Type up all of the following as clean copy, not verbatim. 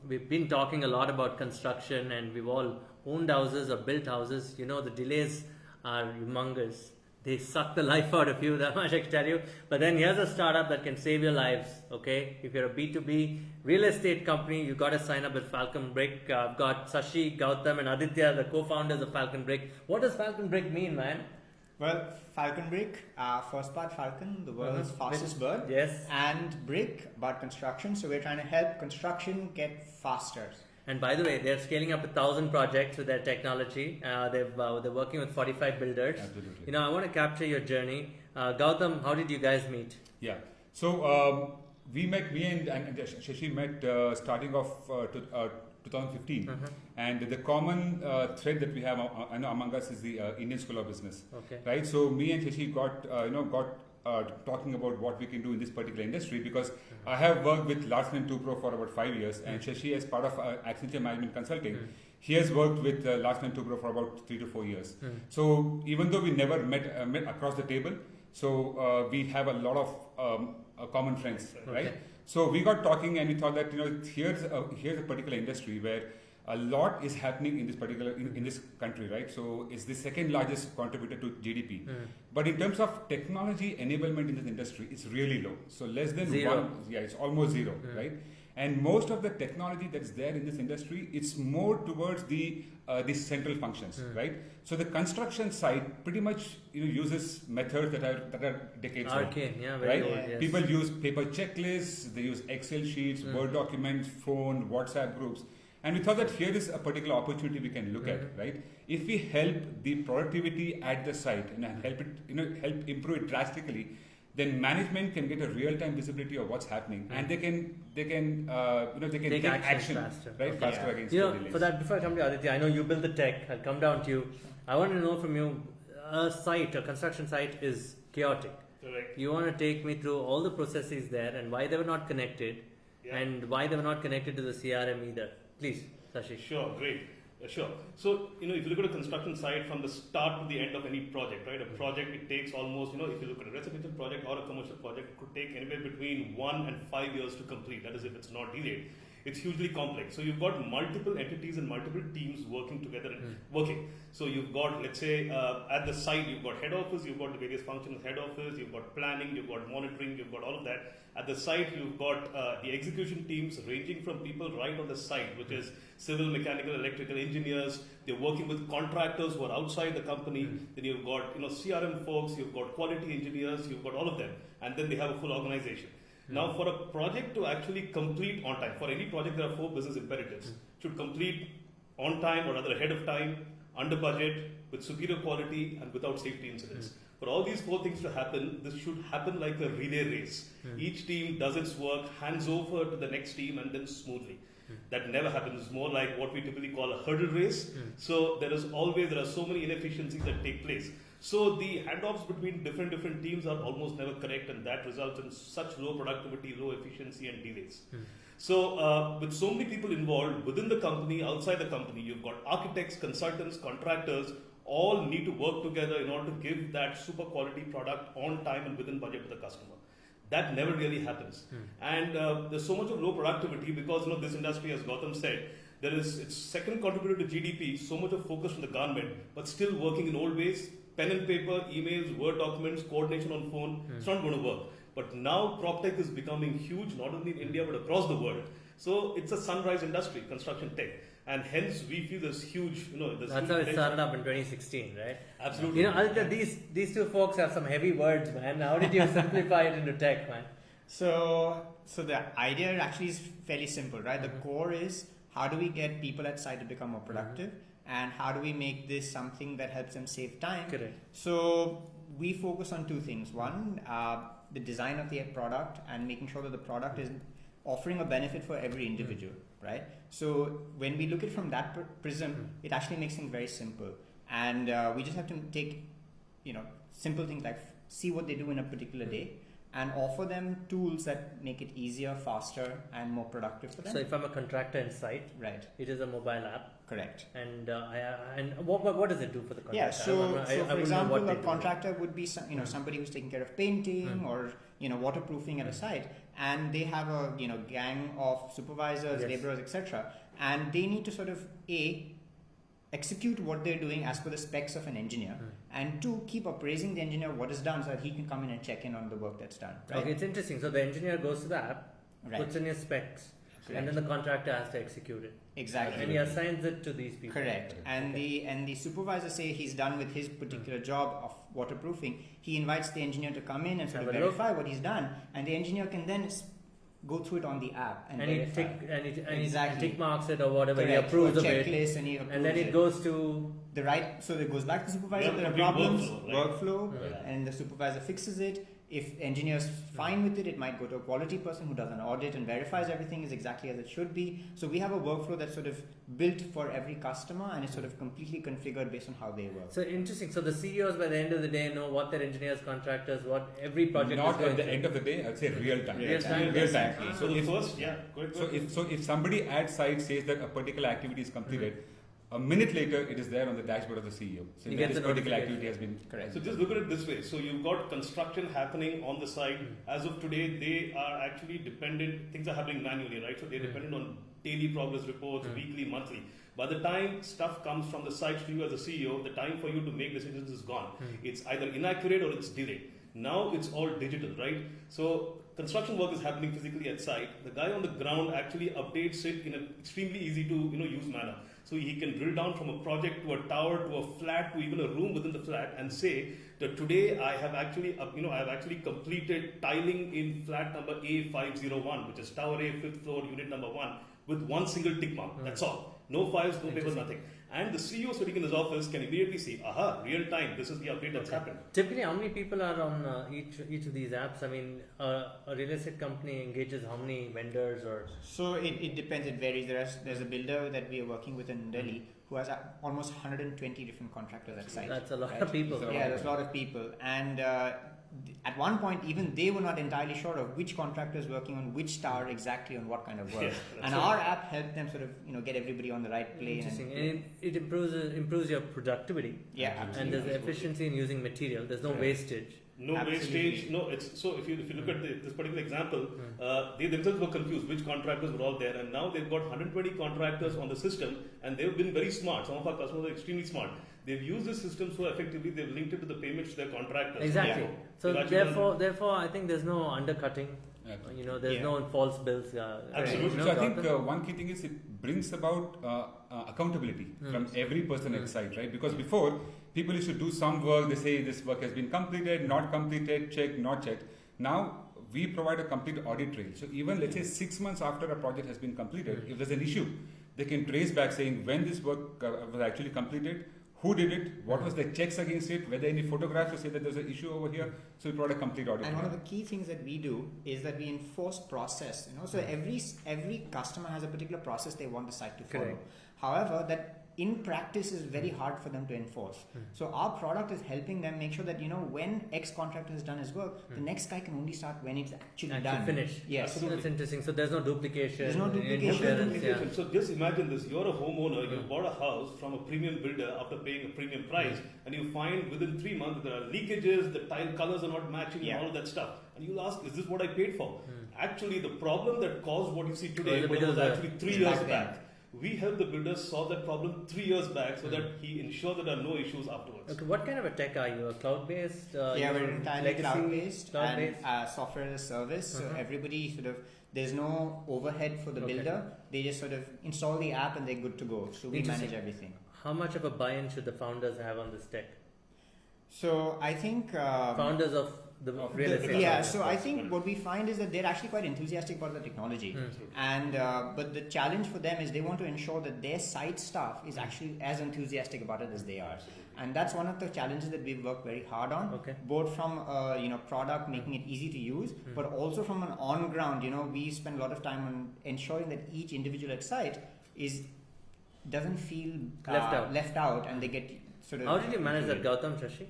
we've been talking a lot about construction, and we've all owned houses or built houses. The delays are humongous. They suck the life out of you, that much I can tell you. But then here's a startup that can save your lives, okay? If you're a B2B real estate company, you got to sign up with Falcon Brick. I've got Sashi, Gautam and Aditya, the co-founders of Falcon Brick. What does Falcon Brick mean, man? Well, Falcon Brick, first part Falcon, the world's fastest bird. Yes. And Brick, about construction. So we're trying to help construction get faster. And by the way, they're scaling up 1,000 projects with their technology. They're working with 45 builders. Absolutely. I want to capture your journey. Gautam, how did you guys meet? Yeah. So me and Shashi met starting off 2015. And the common thread that we have among us is the Indian School of Business. Okay. Right. So me and Shashi got talking about what we can do in this particular industry, because I have worked with Larsen & Toubro for about 5 years, and Shashi, as part of Accenture Management Consulting, he has worked with Larsen & Toubro for about 3 to 4 years. So even though we never met across the table, so we have a lot of common friends, right? So we got talking, and we thought that here's a particular industry where a lot is happening in this particular in this country, right? So it's the second largest contributor to GDP. But in terms of technology enablement in this industry, it's really low. So less than zero. 1. Yeah, it's almost zero, right? And most of the technology that's there in this industry, it's more towards the central functions, right? So the construction side pretty much uses methods that are decades old. Arcane, yeah, very right? old, yes. People use paper checklists, they use Excel sheets, Word documents, phone, WhatsApp groups. And we thought that here is a particular opportunity we can look at, right? If we help the productivity at the site and help it, help improve it drastically, then management can get a real-time visibility of what's happening, and they can take action faster, right? Faster against the delays. For that, before I come to Aditya, I know you build the tech. I'll come down to you. I want to know from you, a construction site is chaotic. Correct. You want to take me through all the processes there and why they were not connected, and why they were not connected to the CRM either. Please, Sashi. Sure, great. Sure. So, if you look at a construction site from the start to the end of any project, right? A project, it takes almost, if you look at a residential project or a commercial project, it could take anywhere between 1 and 5 years to complete. That is, if it's not delayed. It's hugely complex. So you've got multiple entities and multiple teams working together and working. So you've got, let's say, at the site, you've got head office, you've got the various functions, head office, you've got planning, you've got monitoring, you've got all of that. At the site, you've got the execution teams ranging from people right on the site, which is civil, mechanical, electrical engineers. They're working with contractors who are outside the company. Then you've got CRM folks, you've got quality engineers, you've got all of them. And then they have a full organization. Now, for a project to actually complete on time, for any project there are 4 business imperatives. Should complete on time, or rather ahead of time, under budget, with superior quality, and without safety incidents. For all these 4 things to happen, this should happen like a relay race. Each team does its work, hands over to the next team, and then smoothly. That never happens. It's more like what we typically call a hurdle race. So there are so many inefficiencies that take place. So the handoffs between different teams are almost never correct, and that results in such low productivity, low efficiency, and delays. So with so many people involved within the company, outside the company, you've got architects, consultants, contractors, all need to work together in order to give that super quality product on time and within budget to the customer. That never really happens. And there's so much of low productivity because this industry, as Gautam said, it's second contributor to GDP, so much of focus from the government, but still working in old ways. Pen and paper, emails, Word documents, coordination on phone, it's not going to work. But now PropTech is becoming huge, not only in India, but across the world. So it's a sunrise industry, construction tech. And hence we feel this huge, That's how it started up in 2016, right? Absolutely. Aditya, these two folks have some heavy words, man. How did you simplify it into tech, man? So the idea actually is fairly simple, right? The core is, how do we get people at site to become more productive? And how do we make this something that helps them save time? Correct. So we focus on 2 things. One, the design of the product and making sure that the product is offering a benefit for every individual, right? So when we look at it from that prism, it actually makes things very simple. And we just have to take, simple things like see what they do in a particular day and offer them tools that make it easier, faster, and more productive for them. So if I'm a contractor in site, right, it is a mobile app. Correct. And what does it do for the contractor? Yeah, so for example, a contractor do. would be somebody who's taking care of painting or waterproofing at a site, and they have a gang of supervisors, Yes. laborers, etc., and they need to sort of execute what they're doing as per the specs of an engineer, and two, keep appraising the engineer what is done so that he can come in and check in on the work that's done. Right? Okay, it's interesting. So the engineer goes to the app, Right. puts in his specs, Correct. and then the contractor has to execute it. Exactly. And he assigns it to these people. Correct. And the supervisor say he's done with his particular job of waterproofing. He invites the engineer to come in and sort of Have a look. verify what he's done, and the engineer can then go through it on the app and And he verify. Exactly. tick marks it or whatever. Correct. He approves Or of it. checklist and he approves And then it goes to the right. So it goes back to the supervisor. Yeah, There are complete problems. workflow, right? Workflow, Yeah. and the supervisor fixes it. If engineer's fine with it, it might go to a quality person who does an audit and verifies everything is exactly as it should be. So we have a workflow that's sort of built for every customer, and it's sort of completely configured based on how they work. So interesting. So the CEOs by the end of the day know what their engineers, contractors, what every project Not is going at the through. end of the day, I'd say real time. Real time. Real time. So the first, yeah, go ahead. So if somebody at site says that a particular activity is completed, a minute later it is there on the dashboard of the CEO. So He that gets this a particular notification. activity has been Correct. So just look at it this way. So you've got construction happening on the site. As of today, they are actually dependent, things are happening manually, right? So they're dependent on daily progress reports, weekly, monthly. By the time stuff comes from the site to you as a CEO, the time for you to make decisions is gone. It's either inaccurate or it's delayed. Now it's all digital, right? So construction work is happening physically at site. The guy on the ground actually updates it in an extremely easy to use manner. So he can drill down from a project to a tower to a flat to even a room within the flat and say that today I have actually completed tiling in flat number A501, which is tower A, 5th floor, unit number 1, with one single tick mark. That's all. No files, no papers, nothing. And the CEO sitting in his office can immediately see, aha, real time, this is the update that's happened. Typically, how many people are on each of these apps? I mean, a real estate company engages how many vendors or? So it depends. It varies. There's a builder that we are working with in Delhi who has almost 120 different contractors at site. That's a lot right? of people. Yeah, there's a lot of people, and at one point even they were not entirely sure of which contractor is working on which tower exactly on what kind of work. Yeah, and right. our app helped them sort of get everybody on the right plane. Interesting. And it improves your productivity. Yeah, And absolutely. there's efficiency in using material. There's no wastage. No Absolutely. wastage. No, it's so. If you look at this particular example, they themselves were confused which contractors were all there, and now they've got 120 contractors on the system, and they've been very smart. Some of our customers are extremely smart. They've used this system so effectively. They've linked it to the payments to their contractors. Exactly. Yeah. So They've actually done therefore, I think there's no undercutting. There's Yeah. no false bills. Absolutely. So I think one key thing is it brings about accountability from every person at site, right? Because before, people used to do some work, they say this work has been completed, not completed, checked, not checked. Now, we provide a complete audit trail. So even let's say 6 months after a project has been completed, if there's an issue, they can trace back saying when this work was actually completed, who did it, what was the checks against it, whether any photographs to say that there's an issue over here. So we provide a complete audit. And one of the key things that we do is that we enforce process. So every customer has a particular process they want the site to follow. Correct. However, that in practice is very hard for them to enforce. So our product is helping them make sure that when X contractor has done his work, the next guy can only start when it's actually done. Finished. Yes. That's interesting. So there's no duplication. There's no duplication. interference, Duplication. So just imagine this: you're a homeowner, you bought a house from a premium builder after paying a premium price, and you find within 3 months there are leakages, the tile colors are not matching, and all of that stuff. And you'll ask, is this what I paid for? Actually, the problem that caused what you see today was actually 3 years back then. back. We helped the builders solve that problem 3 years back so that he ensured that there are no issues afterwards. Okay, what kind of a tech are you? A cloud-based? Yeah, we're entirely legacy? cloud-based Cloud-based? and software as a service. So everybody there's no overhead for the builder. They just sort of install the app and they're good to go. So we manage everything. How much of a buy-in should the founders have on this tech? So I think Founders of the real estate. yeah. company. So I think what we find is that they're actually quite enthusiastic about the technology, and but the challenge for them is they want to ensure that their site staff is actually as enthusiastic about it as they are. And that's one of the challenges that we've worked very hard on, both from product, making it easy to use, but also from an on ground. We spend a lot of time on ensuring that each individual at site doesn't feel Left out. left out, and they get sort of. How did you manage that, Gautam, Shashi?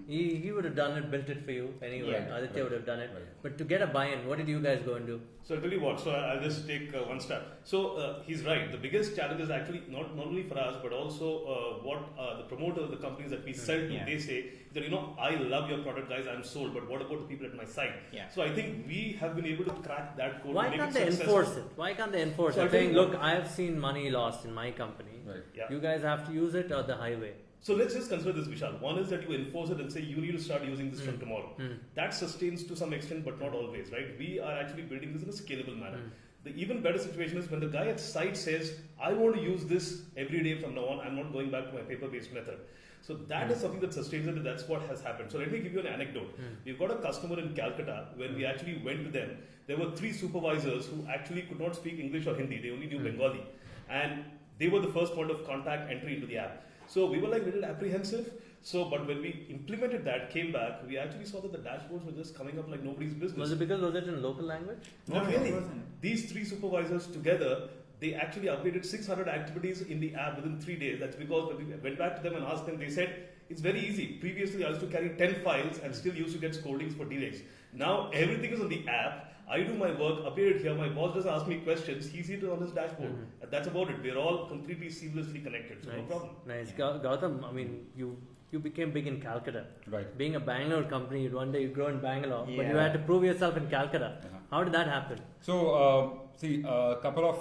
He would have done it, built it for you anyway. Yeah. Aditya would have done it. Right. But to get a buy-in, what did you guys go and do? So I'll tell you what. So I'll just take one step. So he's right. The biggest challenge is actually not only for us, but also what the promoters, the companies that we sell to, Yeah. they say that I love your product, guys. I'm sold. But what about the people at my site? Yeah. So I think we have been able to crack that code. Why and make can't it they successful. enforce it? Why can't they enforce So it? I'll tell Saying, you look, what. I have seen money lost in my company. Right. Yeah. You guys have to use it or the highway. So let's just consider this, Vishal. One is that you enforce it and say you need to start using this from tomorrow. That sustains to some extent, but not always, right? We are actually building this in a scalable manner. The even better situation is when the guy at site says, I want to use this every day from now on. I'm not going back to my paper-based method. So that is something that sustains it, and that's what has happened. So let me give you an anecdote. We've got a customer in Calcutta. When we actually went to them, there were 3 supervisors who actually could not speak English or Hindi. They only knew Bengali. And they were the first point of contact entry into the app. So we were like a little apprehensive. But when we implemented that, came back, we actually saw that the dashboards were just coming up like nobody's business. Was it in local language? Not No, really. it wasn't. These 3 supervisors together, they actually updated 600 activities in the app within 3 days. That's because when we went back to them and asked them, they said, it's very easy. Previously, I used to carry 10 files and still used to get scoldings for delays. Now, everything is on the app. I do my work, update it here. My boss doesn't ask me questions. He sees it on his dashboard. And that's about it. We're all completely seamlessly connected. So no problem. Nice. Gautam, I mean, you became big in Calcutta. Right. Being a Bangalore company, one day you grow in Bangalore, but you Yeah. had to prove yourself in Calcutta. How did that happen? So see, a couple of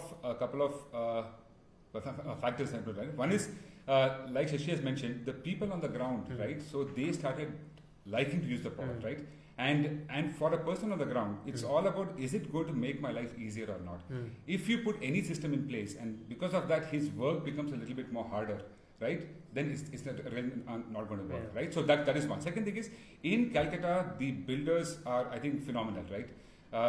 factors happened, right? One is like Shashi has mentioned, the people on the ground, right? So they started liking to use the product, right? And for a person on the ground, it's all about, is it going to make my life easier or not? If you put any system in place, and because of that his work becomes a little bit more harder, right? Then it's not going to work, right? So that is one. Second thing is, in Calcutta, the builders are, I think, phenomenal, right?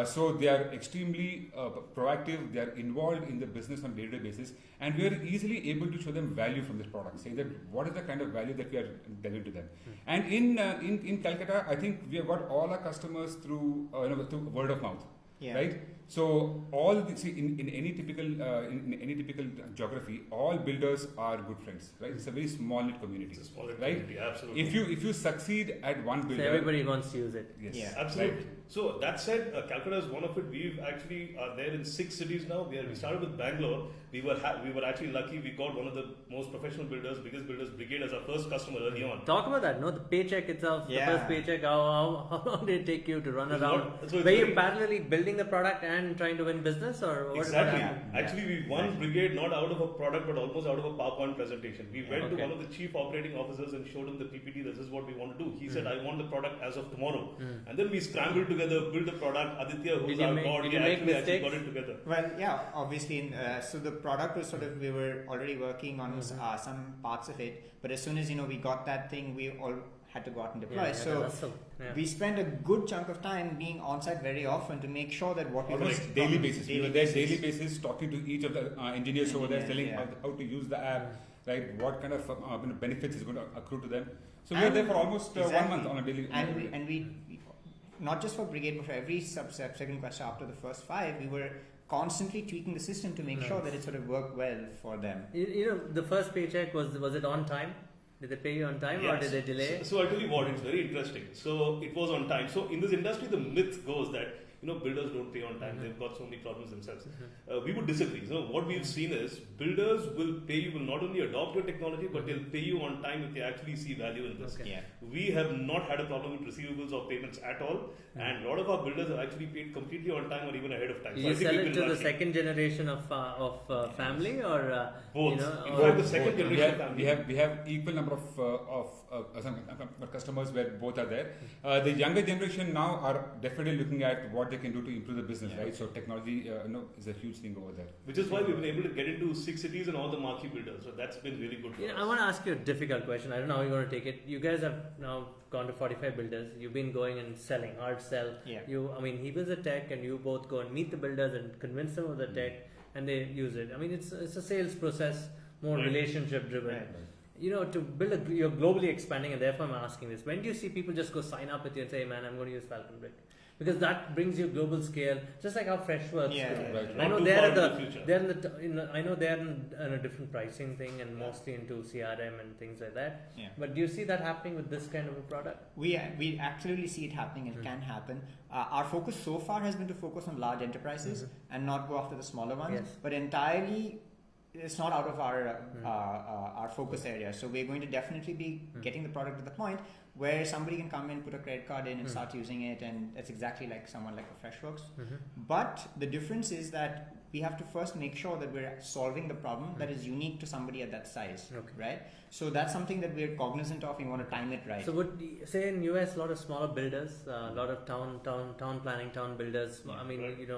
So they are extremely proactive, they are involved in the business on a day-to-day basis, and we are easily able to show them value from this product, saying that what is the kind of value that we are delivering to them. And in Calcutta, I think we have got all our customers through word of mouth, right? So all in any typical geography, all builders are good friends, right? It's a very small knit community, It's a smaller right? community, absolutely. If you succeed at one So builder, everybody wants to use it. yes, Yeah. Absolutely. right. So that said, Calcutta is one of it. We've actually are there in 6 cities now. We started with Bangalore. We were actually lucky. We got one of the most professional builders, biggest builders, Brigade, as our first customer early on. Talk about that, no? The paycheck itself, the Yeah. first paycheck, how long did it take you to run It's around? not- so it's Were you very- parallelly building the product and trying to win business, or what? Exactly. happened? Actually, we won Brigade not out of a product, but almost out of a PowerPoint presentation. We went Okay. to one of the chief operating officers and showed him the PPT. This is what we want to do. He said, I want the product as of tomorrow. And then we scrambled together, built the product. Aditya, who's Did you our make- god, did he you make actually mistakes? got it together. Well, yeah, obviously. So the product was sort of, we were already working on some parts of it, but as soon as we got that thing, we all had to go out and deploy. Yeah, so hustle. Yeah. we spent a good chunk of time being on site very often to make sure that what we Almost were daily basis. We were there daily basis, talking to each of the engineers over there, telling Yeah. how to use the app, right? What kind of benefits is going to accrue to them. So we were there for almost 1 month on a daily. And we not just for Brigade, but for every subsequent question after the first 5, we were constantly tweaking the system to make sure that it sort of worked well for them. The first paycheck was it on time? Did they pay you on time, or Yes. did they delay? So I'll tell you what, it's very interesting. So it was on time. So in this industry, the myth goes that builders don't pay on time. They've got so many problems themselves. We would disagree. What we've seen is builders will pay you, will not only adopt your technology, but they'll pay you on time if they actually see value in this. Okay. Yeah. We have not had a problem with receivables or payments at all, and a lot of our builders have actually paid completely on time or even ahead of time. Did So I you think sell we've it been to the lucky. second generation of family, or Both. In or- fact, the second We generation have, family. we have equal number of some customers where both are there. The younger generation now are definitely looking at what they can do to improve the business, right? So technology, is a huge thing over there. Which is why we've been able to get into 6 cities and all the marquee builders. So that's been really good for us. I want to ask you a difficult question. I don't know how you're going to take it. You guys have now gone to 45 builders. You've been going and selling, hard sell. Yeah. He builds the tech, and you both go and meet the builders and convince them of the tech, and they use it. It's a sales process, more Right. relationship driven. Right. To build you're globally expanding, and therefore I'm asking this. When do you see people just go sign up with you and say, "Man, I'm going to use Falcon Brick"? because that brings you global scale, just like how Freshworks. Yeah, do. yeah, right. I know Not too they're far at the, into the future. they're in the I know they're in a different pricing thing and mostly into CRM and things like that. Yeah. But do you see that happening with this kind of a product? We absolutely see it happening. It can happen. Our focus so far has been to focus on large enterprises and not go after the smaller ones. Yes. But entirely, it's not out of our focus area. So we're going to definitely be getting the product to the point where somebody can come in, put a credit card in, and start using it, and that's exactly like someone like a Freshworks. But the difference is that we have to first make sure that we're solving the problem that is unique to somebody at that size, right? So that's something that we're cognizant of. We want to time it right. So would say in US a lot of smaller builders, a lot of town planning, town builders. I mean,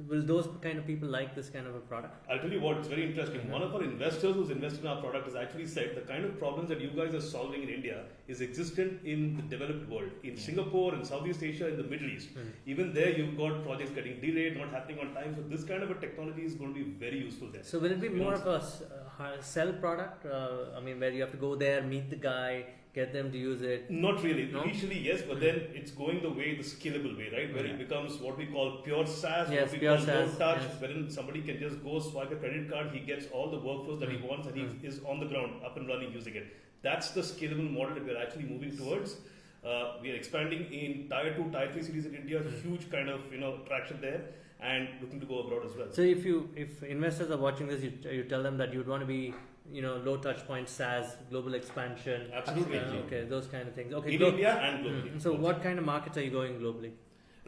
will those kind of people like this kind of a product? I'll tell you what, it's very interesting. One of our investors who's invested in our product has actually said the kind of problems that you guys are solving in India is existent in the developed world. In Singapore, in Southeast Asia, in the Middle East. Even there you've got projects getting delayed, not happening on time. So this kind of a technology is going to be very useful there. So will it be more of a sell product? I mean, where you have to go there, meet the guy, get them to use it? Not really. No? Initially, yes, but then it's going the scalable way, right? Where it becomes what we call pure SaaS, Yes, what we pure call SaaS, low touch, yes. wherein somebody can just go swipe a credit card, he gets all the workflows that he wants, and he is on the ground, up and running, using it. That's the scalable model that we're actually moving towards. We are expanding in Tier 2, Tier 3 cities in India, huge kind of traction there, and looking to go abroad as well. So if investors are watching this, you tell them that you'd want to be low touch point SaaS, global expansion. Absolutely. Okay, those kind of things. Okay, In India and globally. So what kind of markets are you going globally?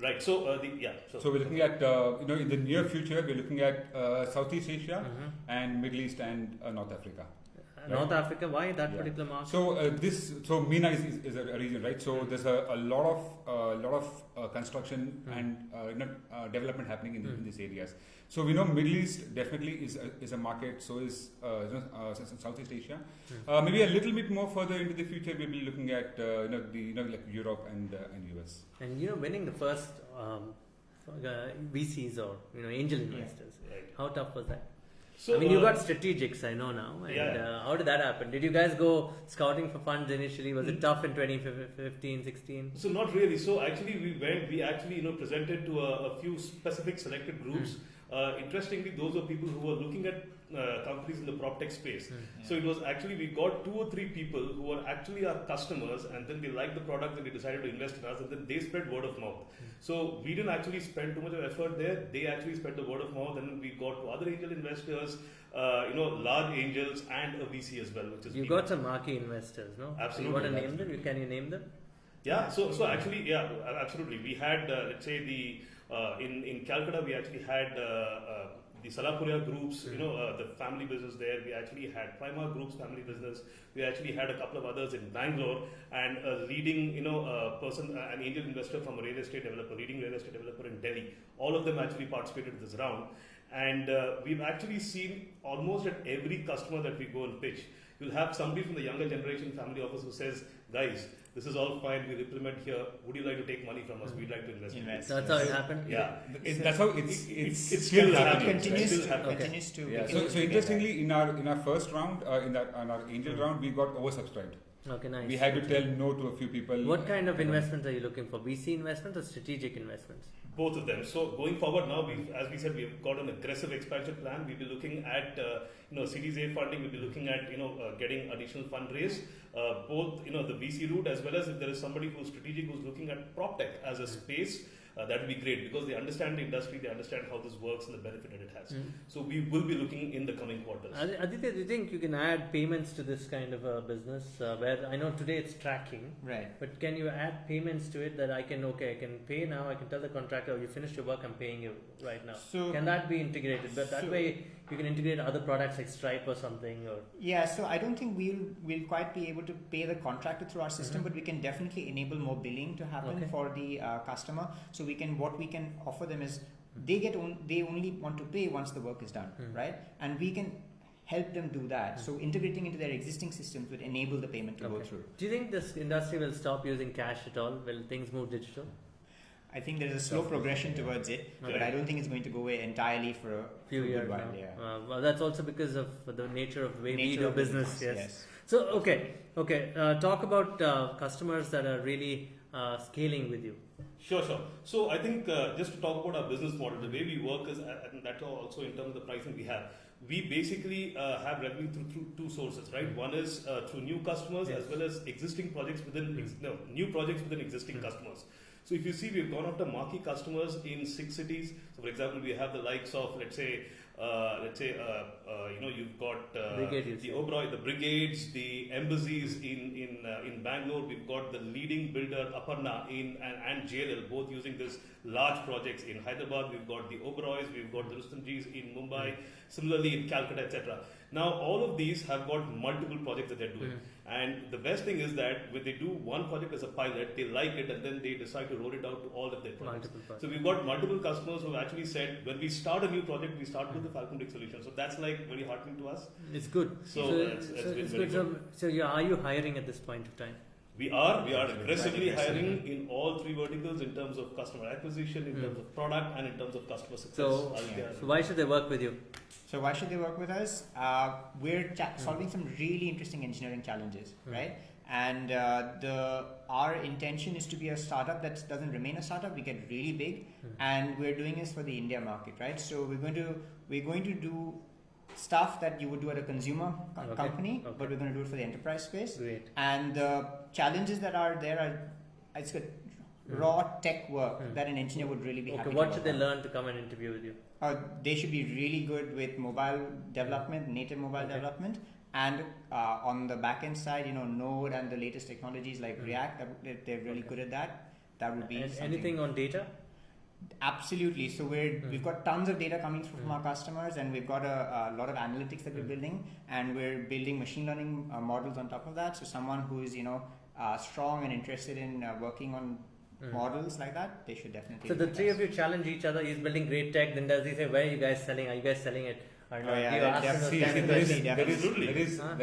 Right. So So we're looking at in the near future we're looking at Southeast Asia and Middle East and North Africa. North Africa, why that particular market? So MENA is a region, right? So there's a lot of construction and development happening in these areas. So we know Middle East definitely is a market. So is Southeast Asia. Maybe a little bit more further into the future, we'll be looking at like Europe and US. And winning the first VCs or angel investors. Right. How tough was that? So, I mean, you got strategics, I know now. And Yeah. How did that happen? Did you guys go scouting for funds initially? Was it tough in 2015, 16? So not really. So actually we actually presented to a few specific selected groups. Interestingly, those were people who were looking at companies in the prop tech space. So it was actually, we got 2 or 3 people who were actually our customers, and then they liked the product and they decided to invest in us, and then they spread word of mouth. So we didn't actually spend too much of effort there. They actually spread the word of mouth, and then we got to other angel investors, large angels and a VC as well, which is You got some marquee investors, no? Absolutely. You want to name them? Can you name them? Yeah, so actually, yeah, absolutely. We had, let's say, in Calcutta, we actually had the Salapuria groups, the family business there. We actually had Prima Group's family business. We actually had a couple of others in Bangalore, and a leading, person, an angel investor from a leading real estate developer in Delhi. All of them actually participated in this round. And we've actually seen almost at every customer that we go and pitch, you'll have somebody from the younger generation family office who says, guys, this is all fine, we'll implement here. Would you like to take money from us? We'd like to invest in you. That's how it happened? Yeah. That's how it's still happening. Continues to. Yeah. So interestingly, in our first round, in our angel round, we got oversubscribed. Okay, nice. We had to tell no to a few people. What kind of investments are you looking for? VC investments or strategic investments? Both of them. So going forward now, as we said, we've got an aggressive expansion plan. We'll be looking at Series A funding. We'll be looking at getting additional fundraise, both the VC route, as well as if there is somebody who's strategic who's looking at prop tech as a space. That would be great because they understand the industry, they understand how this works and the benefit that it has. So we will be looking in the coming quarters. Aditya, do you think you can add payments to this kind of a business where I know today it's tracking, Right. but can you add payments to it that I can pay now, I can tell the contractor, you finished your work, I'm paying you right now. So Can that be integrated? But that way you can integrate other products like Stripe or something. Or yeah, so I don't think we'll quite be able to pay the contractor through our system, but we can definitely enable more billing to happen for the customer. So what we can offer them is they only want to pay once the work is done, right? And we can help them do that. So integrating into their existing systems would enable the payment to go through. Do you think this industry will stop using cash at all? Will things move digital? I think there's a slow progression towards it, but I don't think it's going to go away entirely for a few years. while. Now. Yeah. Well, that's also because of the nature of the way we Nature do of business. business, Yes. So talk about customers that are really scaling with you. Sure. So I think just to talk about our business model, the way we work is, and that's also in terms of the pricing we have. We basically have revenue through two sources, right? One is through new customers as well as existing projects new projects within existing customers. So if you see, we've gone after marquee customers in 6 cities. So for example, we have the likes of, let's say, you've got the Oberoi, the brigades, the embassies in Bangalore. We've got the leading builder Aparna and JLL, both using this large projects in Hyderabad. We've got the Oberois, we've got the Rustomjis in Mumbai, similarly in Calcutta, etc. Now all of these have got multiple projects that they're doing. And the best thing is that when they do one project as a pilot, they like it and then they decide to roll it out to all of their projects. So we've got multiple customers who have actually said, when we start a new project, we start with the Falcon Brick solution. So that's like very heartening to us. It's good. So it's been very good. So are you hiring at this point of time? We are aggressively hiring in all 3 verticals in terms of customer acquisition, in terms of product, and in terms of customer success. So why should they work with you? So why should they work with us? We're solving some really interesting engineering challenges, right? And our intention is to be a startup that doesn't remain a startup. We get really big, and we're doing this for the India market, right? So we're going to do stuff that you would do at a consumer company, but we're going to do it for the enterprise space. Great. And the challenges that are there are it's good raw tech work that an engineer would really be happy to what should they on. learn to come and interview with you? They should be really good with mobile development, native mobile development, and on the backend side, Node and the latest technologies like React. They're really good at that. That would be anything on data. Absolutely. So we've got tons of data coming through from our customers, and we've got a lot of analytics that we're building, and we're building machine learning models on top of that. So someone who is strong and interested in working on models like that, they should definitely. So the 3 of you challenge each other. He's building great tech. Then does he say, "Where are you guys selling? Are you guys selling it?" Or not? There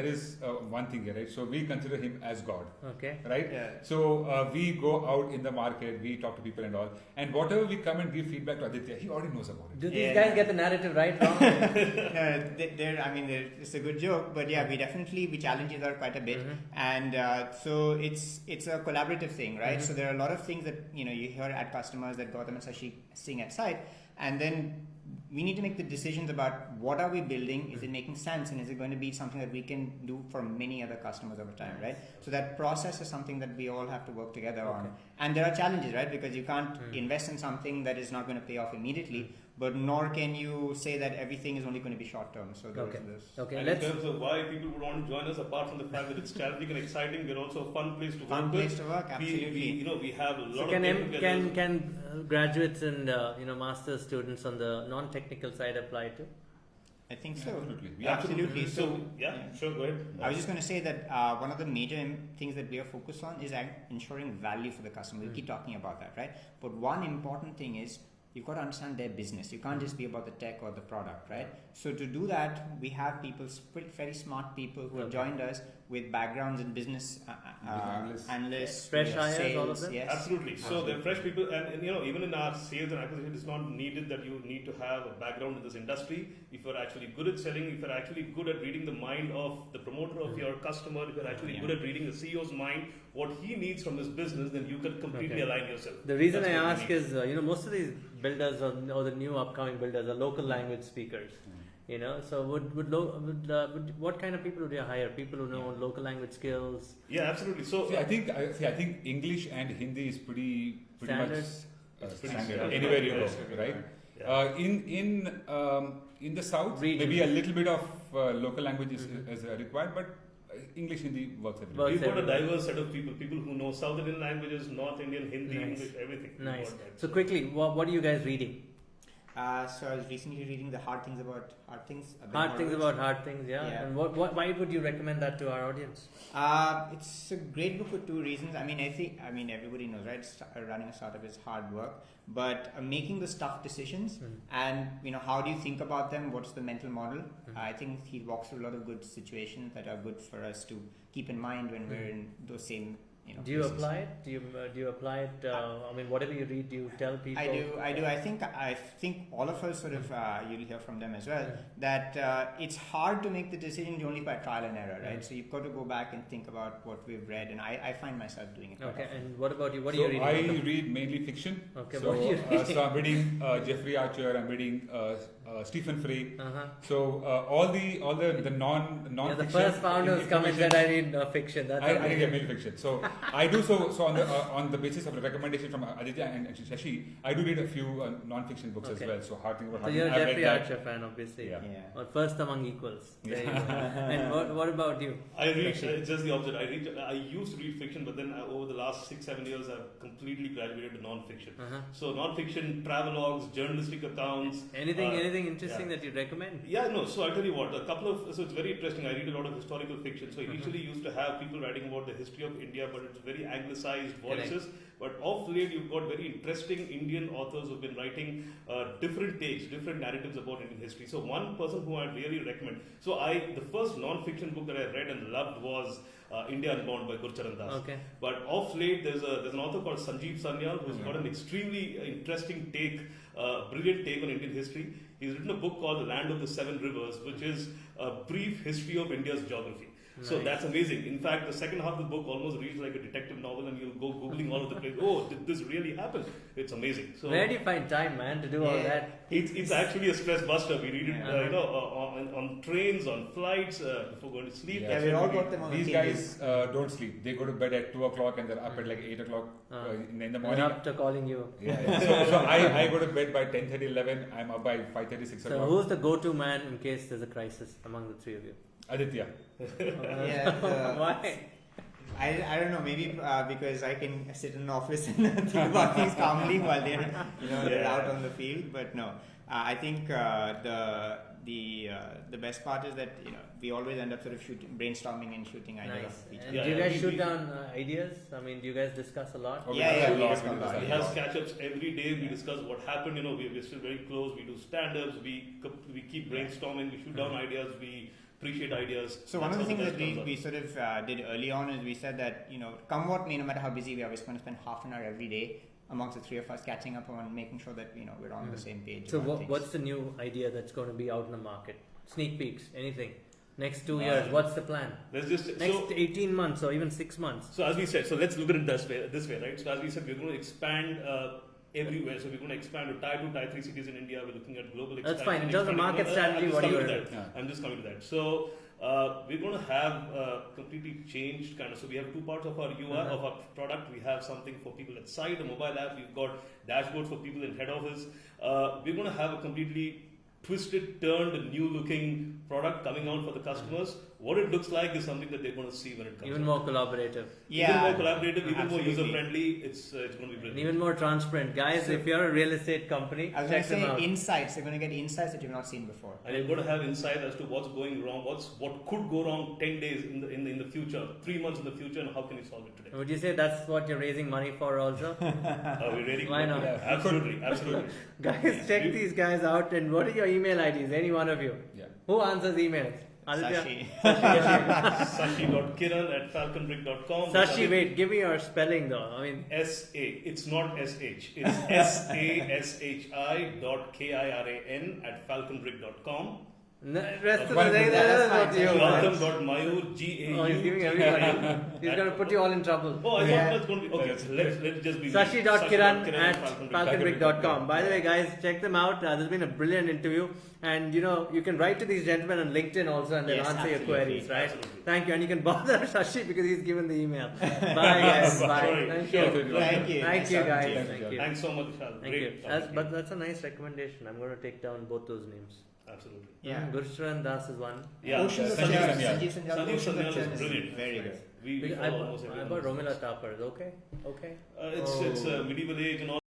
is one thing here, right? So we consider him as God, okay, right? Yeah. So we go out in the market, we talk to people and all, and whatever we come and give feedback to Aditya, he already knows about it. Do these guys get the narrative right? Wrong? It's a good joke, but yeah, we challenge each other quite a bit, and so it's a collaborative thing, right? So there are a lot of things that you hear at customers that Gautam and Sashi sing at site, and then we need to make the decisions about what are we building, is it making sense, and is it going to be something that we can do for many other customers over time, right? So that process is something that we all have to work together on. And there are challenges, right? Because you can't invest in something that is not going to pay off immediately, but nor can you say that everything is only going to be short term. So Okay. And in terms of why people would want to join us, apart from the fact that it's challenging and exciting, we're also a fun place to work. Absolutely. We have a lot of can graduates and master's students on the non-technical side apply to? I think so. Absolutely. Absolutely. So sure, go ahead. I was just going to say that one of the major things that we are focused on is ensuring value for the customer. We keep talking about that, right? But one important thing is you've got to understand their business. You can't just be about the tech or the product, right? So to do that, we have people, very smart people who have joined us with backgrounds in business, analysts, fresh hires, sales, all of them? yes. Absolutely. So they're fresh people, and even in our sales and acquisition, it's not needed that you need to have a background in this industry. If you're actually good at selling, if you're actually good at reading the mind of the promoter of your customer, if you're actually good at reading the CEO's mind, what he needs from his business, then you can completely align yourself. The reason I ask is, most of these builders or the new upcoming builders are local language speakers. So what kind of people would you hire? People who know local language skills. Yeah, absolutely. So I think English and Hindi is pretty Standard. much standard anywhere you go, right? Yeah. In the south, Region. maybe a little bit of local language is required, but English Hindi works everywhere. We've got a diverse set of people who know South Indian languages, North Indian, Hindi, English, everything. Nice. So quickly, what are you guys reading? So I was recently reading the Hard Things About Hard Things. Hard Things About Hard Things, yeah. And why would you recommend that to our audience? It's a great book for 2 reasons. I mean, everybody knows, right? Running a startup is hard work, but making the tough decisions and how do you think about them? What's the mental model? I think he walks through a lot of good situations that are good for us to keep in mind when we're in those same Do you pieces. apply it? Do you apply it? I mean, whatever you read, do you tell people? I do. I think all of us sort of you'll hear from them as well that it's hard to make the decision only by trial and error, right? So you've got to go back and think about what we've read, and I find myself doing it. Okay, and what about you? What are So you reading? I read mainly fiction. Okay, so, what are you reading? so I'm reading Jeffrey Archer. I'm reading Stephen Frey. Uh-huh. So all the non Yeah, the fiction first founder who's come and said I read fiction. That's I amazing. read mainly fiction. So I do so on the basis of a recommendation from Aditya and Shashi. I do read a few non-fiction books as well. So Hard Thing About So Hard you're a Thing, I've Jeffrey read Archer fan, obviously. Yeah. Or first among equals. There you go. And what about you? I read just the opposite. I used to read fiction, but then over the last 6-7 years, I've completely graduated to non-fiction. Uh-huh. So non-fiction, travelogues, journalistic accounts. Anything interesting that you recommend? Yeah, no. So I'll tell you what. So it's very interesting. I read a lot of historical fiction. So I initially used to have people writing about the history of India, but it's very anglicized voices. Correct. But of late, you've got very interesting Indian authors who've been writing different takes, different narratives about Indian history. So one person who I'd really recommend. So the first non-fiction book that I read and loved was India Unbound by Gurcharan Das. Okay. But of late, there's an author called Sanjeev Sanyal who's got an extremely interesting take, brilliant take on Indian history. He's written a book called The Land of the Seven Rivers, which is a brief history of India's geography. So that's amazing. In fact, the second half of the book almost reads like a detective novel, and you'll go googling all over the place. Oh, did this really happen? It's amazing. So where do you find time, man, to do all that? it's actually a stress buster. We read it, on trains, on flights, before going to sleep. Yeah, we all got them on These the guys don't sleep. They go to bed at 2 o'clock and they're up at like 8 o'clock in the And morning. after calling you. So I go to bed by 10:30, 11. I'm up by 5:30, 6 So o'clock. who's the go-to man in case there's a crisis among the three of you? Aditya. Why? I don't know, maybe because I can sit in an office and think about things calmly while they're out on the field. But no, I think the best part is that we always end up sort of brainstorming and shooting ideas. Nice. Off each And other. do you guys shoot down ideas? I mean, do you guys discuss a lot? Okay. Yeah, we We discuss a discuss lot. He has catch-ups every day. We discuss what happened. We're still very close. We do stand-ups. We keep brainstorming. We shoot down ideas. We appreciate ideas. So one of the things that we sort of did early on is we said that come what may, no matter how busy we are, we're going to spend half an hour every day amongst the three of us catching up on making sure that we're on the same page. So about things. what's the new idea that's going to be out in the market? Sneak peeks, anything? Next 2 years, what's the plan? Let's just Next 18 months or even 6 months? So as we said, so let's look at it this way, right? So as we said, we're going to expand everywhere. So we're going to expand to Tier 2, Tier 3 cities in India. We're looking at global expansion. That's fine. In terms of market strategy, what do you want? I'm just coming to that. So we're going to have completely changed kind of. So we have two parts of our UI of our product. We have something for people at site, a mobile app. We've got dashboard for people in head office. We're going to have a completely twisted, turned, new-looking product coming out for the customers. What it looks like is something that they're going to see when it comes. Even more collaborative. Even more collaborative, even absolutely. more user-friendly. It's going to be brilliant. And even more transparent. Guys, if you're a real estate company, I was going check to them say out. insights. You're going to get insights that you've not seen before. And you're going to have insight as to what's going wrong, what could go wrong 10 days in the future, 3 months in the future, and how can you solve it today? Would you say that's what you're raising money for also? Are we ready? Why not? Yeah, absolutely. Guys, check these guys out. And what are your email IDs? Any one of you? Yeah. Who answers emails? Sashi. Sashi.kiran@falconbrick.com. Sashi, wait, give me your spelling though. I mean, S-A. It's not S-H. It's SASHI.KIRAN@falconbrick.com. rest of the day, that's that's what fine. you Gautam Mayur, G-A-U. Oh, he's giving everybody. He's going to put you all in trouble. Oh, I thought that's going to be... Okay, so let's just be... Sashi.kiran@falconbrick.com. By the way, guys, check them out. This has been a brilliant interview. And, you can write to these gentlemen on LinkedIn also and they'll Yes, answer your absolutely. queries, right? Absolutely. Thank you. And you can bother Sashi because he's given the email. Bye, guys. Bye. Sorry. Thank Sure. you. Thank you. Thank you, guys. Thank Thank you. you. Thanks so much, Vishal. Thank Great you. talking to But that's a nice recommendation. I'm going to take down both those names. Absolutely. Yeah. Gurcharan Das is one. Yeah. Oceans of Sanjeev Churn. Sanyal. Sanjeev Sanyal. Sanjeev Oceans of Sanyal Churn is brilliant. Very good. We I follow almost bought everyone. Romila Tapper. Okay? Okay? It's medieval age and all.